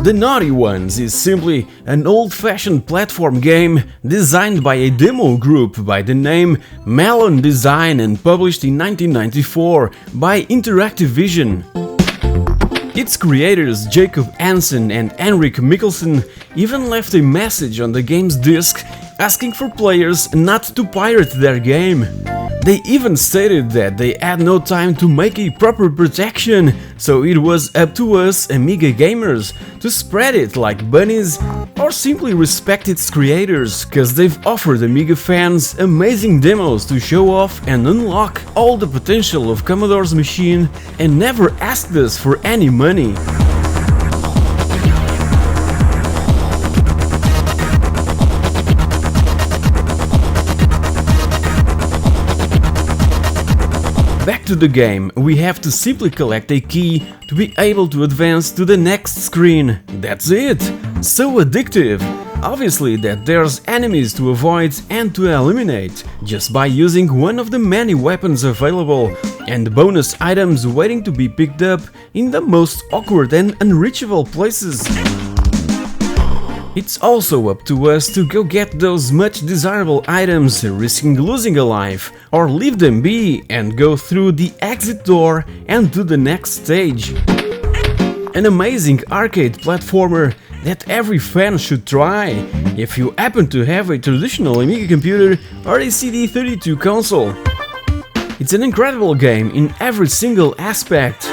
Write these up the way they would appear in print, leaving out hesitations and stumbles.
The Naughty Ones is simply an old-fashioned platform game designed by a demo group by the name Melon Design and published in 1994 by Interactive Vision. Its creators Jacob Hansen and Henrik Mikkelsen even left a message on the game's disc asking for players not to pirate their game. They even stated that they had no time to make a proper protection, so it was up to us Amiga gamers to spread it like bunnies or simply respect its creators, cause they've offered Amiga fans amazing demos to show off and unlock all the potential of Commodore's machine and never asked us for any money. Back to the game, we have to simply collect a key to be able to advance to the next screen. That's it! So addictive! Obviously that there's enemies to avoid and to eliminate, just by using one of the many weapons available, and bonus items waiting to be picked up in the most awkward and unreachable places. It's also up to us to go get those much desirable items, risking losing a life, or leave them be and go through the exit door and to the next stage. An amazing arcade platformer that every fan should try, if you happen to have a traditional Amiga computer or a CD32 console. It's an incredible game in every single aspect.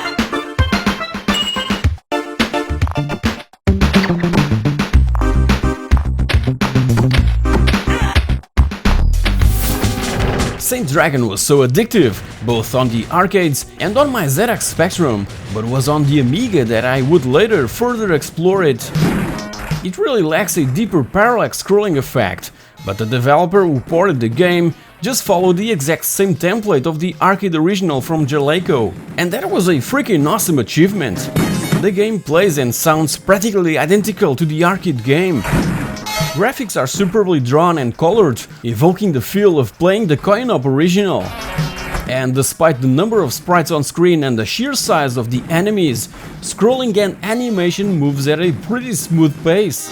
Saint Dragon was so addictive, both on the arcades and on my ZX Spectrum, but was on the Amiga that I would later further explore it. It really lacks a deeper parallax scrolling effect, but the developer who ported the game just followed the exact same template of the arcade original from Jaleco, and that was a freaking awesome achievement. The game plays and sounds practically identical to the arcade game. Graphics are superbly drawn and colored, evoking the feel of playing the coin-op original. And despite the number of sprites on screen and the sheer size of the enemies, scrolling and animation moves at a pretty smooth pace.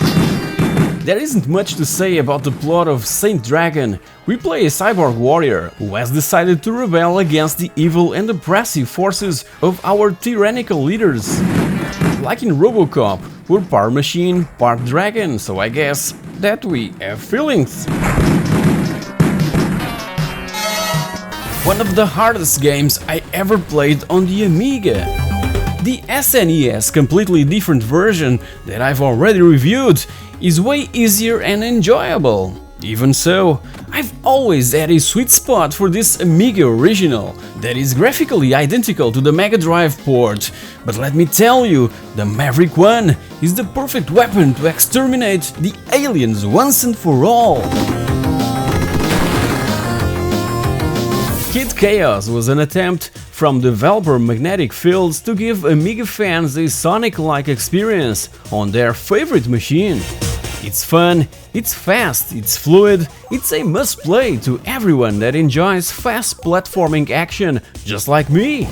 There isn't much to say about the plot of Saint Dragon. We play a cyborg warrior who has decided to rebel against the evil and oppressive forces of our tyrannical leaders. Like in RoboCop, we're part machine, part dragon, so I guess that we have feelings. One of the hardest games I ever played on the Amiga. The SNES completely different version that I've already reviewed is way easier and enjoyable. Even so, I've always had a sweet spot for this Amiga original that is graphically identical to the Mega Drive port, but let me tell you, the Maverick One is the perfect weapon to exterminate the aliens once and for all. Kid Chaos was an attempt from developer Magnetic Fields to give Amiga fans a Sonic-like experience on their favorite machine. It's fun, it's fast, it's fluid, it's a must-play to everyone that enjoys fast platforming action, just like me.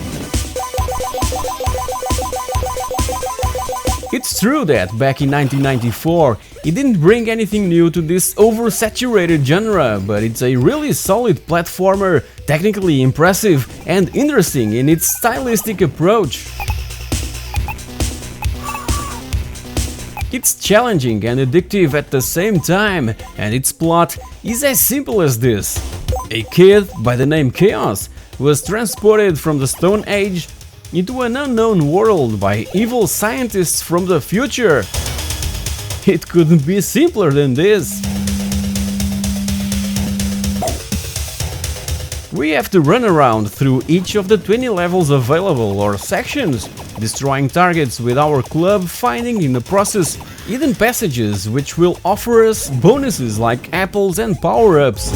It's true that back in 1994 it didn't bring anything new to this oversaturated genre, but it's a really solid platformer, technically impressive and interesting in its stylistic approach. It's challenging and addictive at the same time, and its plot is as simple as this. A kid by the name Chaos was transported from the Stone Age into an unknown world by evil scientists from the future. It couldn't be simpler than this. We have to run around through each of the 20 levels available or sections, destroying targets with our club, finding in the process hidden passages which will offer us bonuses like apples and power-ups.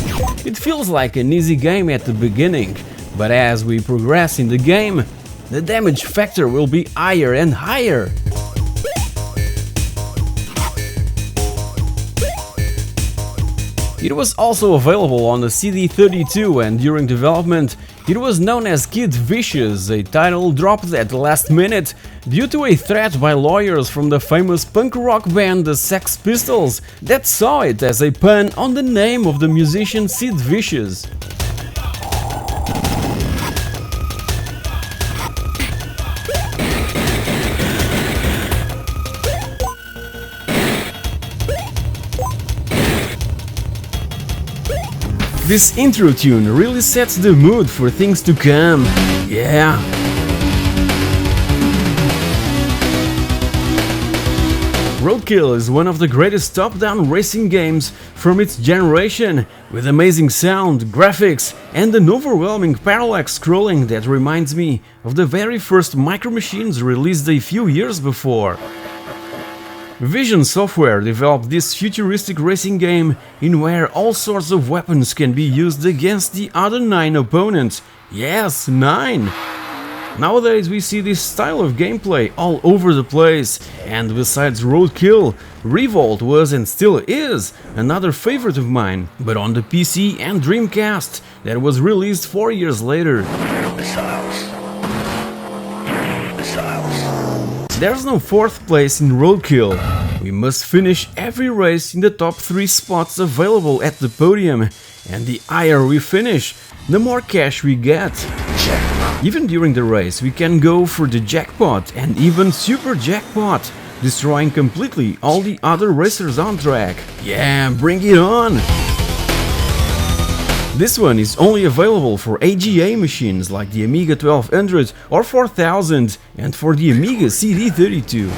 It feels like an easy game at the beginning, but as we progress in the game, the damage factor will be higher and higher. It was also available on the CD32, and during development It was known as Kid Vicious, a title dropped at the last minute due to a threat by lawyers from the famous punk rock band the Sex Pistols that saw it as a pun on the name of the musician Sid Vicious. This intro tune really sets the mood for things to come, yeah! Roadkill is one of the greatest top-down racing games from its generation, with amazing sound, graphics, and an overwhelming parallax scrolling that reminds me of the very first Micro Machines released a few years before. Vision Software developed this futuristic racing game in where all sorts of weapons can be used against the other 9 opponents. Yes, 9! Nowadays we see this style of gameplay all over the place, and besides Roadkill, Revolt was and still is another favorite of mine, but on the PC and Dreamcast that was released 4 years later. There's no 4th place in Roadkill. We must finish every race in the top 3 spots available at the podium, and the higher we finish, the more cash we get. Even during the race we can go for the jackpot and even super jackpot, destroying completely all the other racers on track. Yeah, bring it on! This one is only available for AGA machines like the Amiga 1200 or 4000 and for the Amiga CD32.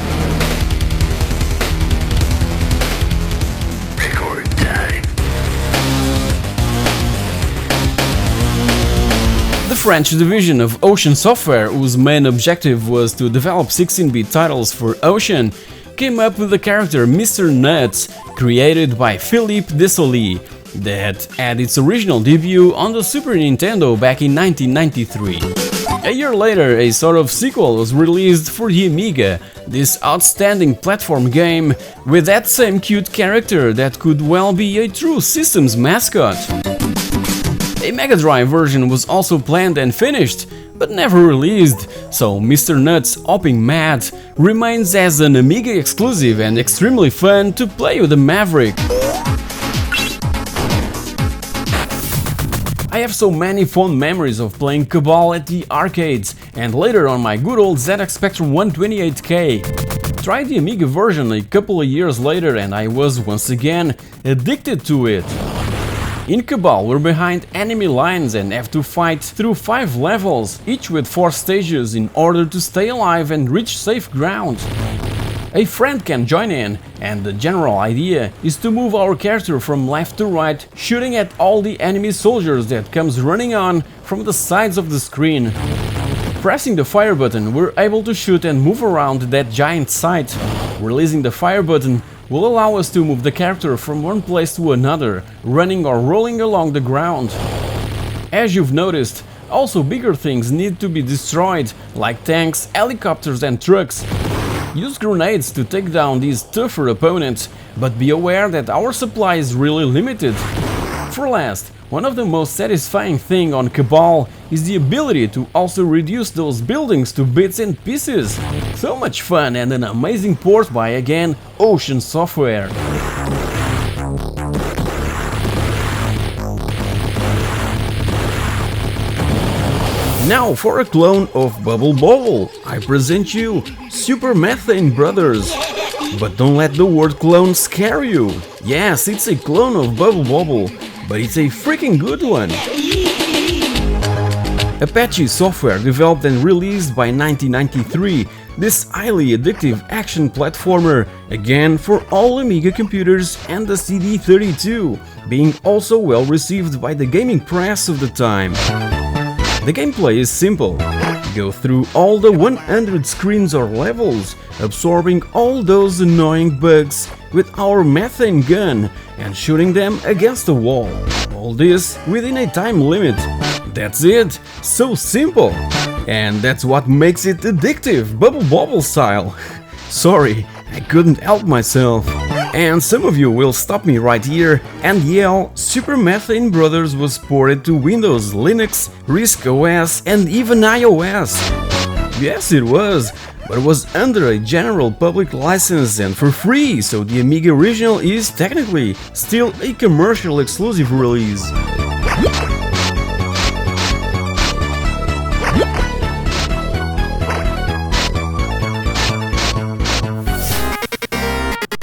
The French division of Ocean Software, whose main objective was to develop 16-bit titles for Ocean, came up with the character Mr. Nutz, created by Philippe Desolé, that had its original debut on the Super Nintendo back in 1993. A year later, a sort of sequel was released for the Amiga, this outstanding platform game with that same cute character that could well be a true systems mascot. A Mega Drive version was also planned and finished, but never released, so Mr. Nutz Hoppin Mad remains as an Amiga exclusive and extremely fun to play with the Maverick. I have so many fond memories of playing Cabal at the arcades and later on my good old ZX Spectrum 128K. Tried the Amiga version a couple of years later and I was once again addicted to it. In Cabal we're behind enemy lines and have to fight through 5 levels, each with 4 stages in order to stay alive and reach safe ground. A friend can join in, and the general idea is to move our character from left to right, shooting at all the enemy soldiers that comes running on from the sides of the screen. Pressing the fire button, we're able to shoot and move around that giant site. Releasing the fire button will allow us to move the character from one place to another, running or rolling along the ground. As you've noticed, also bigger things need to be destroyed, like tanks, helicopters and trucks. Use grenades to take down these tougher opponents, but be aware that our supply is really limited. For last, one of the most satisfying things on Cabal is the ability to also reduce those buildings to bits and pieces. So much fun and an amazing port by, again, Ocean Software. Now for a clone of Bubble Bobble, I present you Super Methane Brothers. But don't let the word clone scare you. Yes, it's a clone of Bubble Bobble, but it's a freaking good one. Apache Software developed and released by 1993 this highly addictive action platformer, again for all Amiga computers and the CD32, being also well received by the gaming press of the time. The gameplay is simple. Go through all the 100 screens or levels, absorbing all those annoying bugs with our methane gun and shooting them against the wall. All this within a time limit. That's it, so simple. And that's what makes it addictive, Bubble Bobble style. Sorry, I couldn't help myself. And some of you will stop me right here and yell, Super Methane Brothers was ported to Windows, Linux, RISC OS and even iOS. Yes, it was, but it was under a general public license and for free, so the Amiga original is technically still a commercial exclusive release.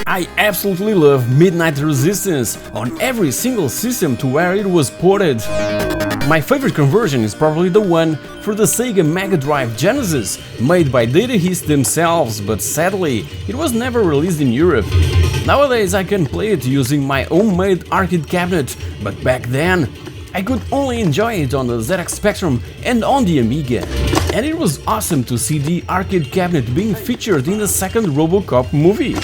I absolutely love Midnight Resistance on every single system to where it was ported. My favorite conversion is probably the one for the Sega Mega Drive Genesis, made by Data East themselves, but sadly, it was never released in Europe. Nowadays I can play it using my homemade arcade cabinet, but back then I could only enjoy it on the ZX Spectrum and on the Amiga. And it was awesome to see the arcade cabinet being featured in the second RoboCop movie.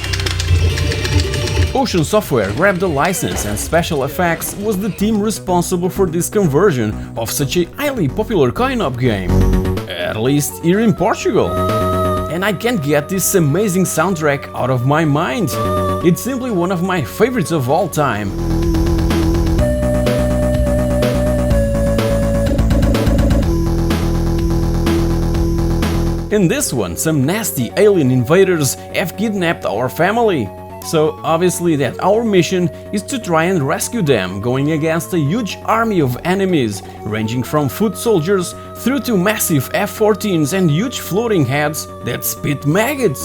Ocean Software grabbed the license and Special Effects was the team responsible for this conversion of such a highly popular coin-op game, at least here in Portugal. And I can't get this amazing soundtrack out of my mind. It's simply one of my favorites of all time. In this one, some nasty alien invaders have kidnapped our family. So obviously that our mission is to try and rescue them, going against a huge army of enemies, ranging from foot soldiers through to massive F-14s and huge floating heads that spit maggots.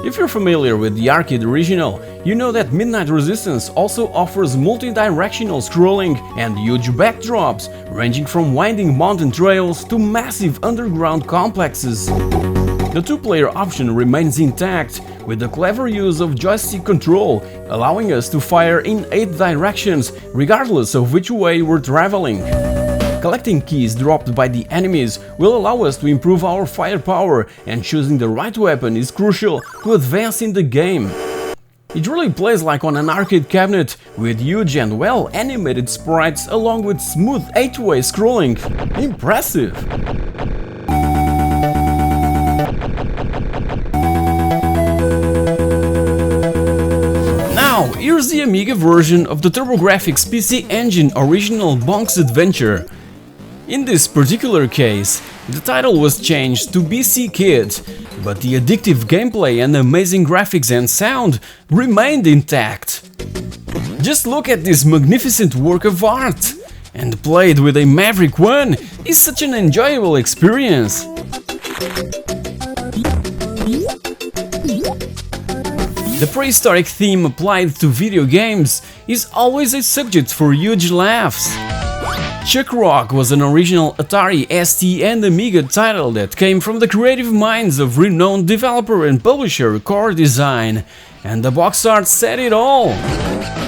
If you're familiar with the arcade original, you know that Midnight Resistance also offers multi-directional scrolling and huge backdrops, ranging from winding mountain trails to massive underground complexes. The two-player option remains intact, with the clever use of joystick control, allowing us to fire in 8 directions, regardless of which way we're traveling. Collecting keys dropped by the enemies will allow us to improve our firepower, and choosing the right weapon is crucial to advance in the game. It really plays like on an arcade cabinet, with huge and well-animated sprites along with smooth 8-way scrolling. Impressive! Now, here's the Amiga version of the TurboGrafx PC Engine original Bonk's Adventure. In this particular case, the title was changed to BC Kid, but the addictive gameplay and amazing graphics and sound remained intact. Just look at this magnificent work of art! And played with a Maverick 1 is such an enjoyable experience. The prehistoric theme applied to video games is always a subject for huge laughs. Chuck Rock was an original Atari ST and Amiga title that came from the creative minds of renowned developer and publisher Core Design, and the box art said it all.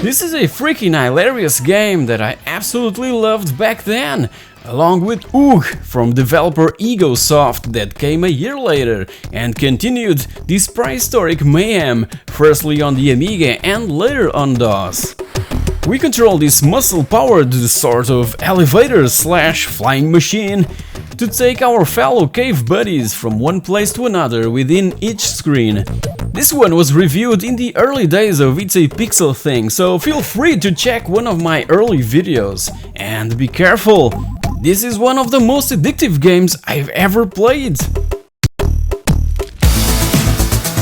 This is a freaking hilarious game that I absolutely loved back then, along with Oog from developer Egosoft that came a year later and continued this prehistoric mayhem, firstly on the Amiga and later on DOS. We control this muscle-powered sort of elevator/flying machine to take our fellow cave buddies from one place to another within each screen. This one was reviewed in the early days of It's a Pixel Thing, so feel free to check one of my early videos. And be careful, this is one of the most addictive games I've ever played.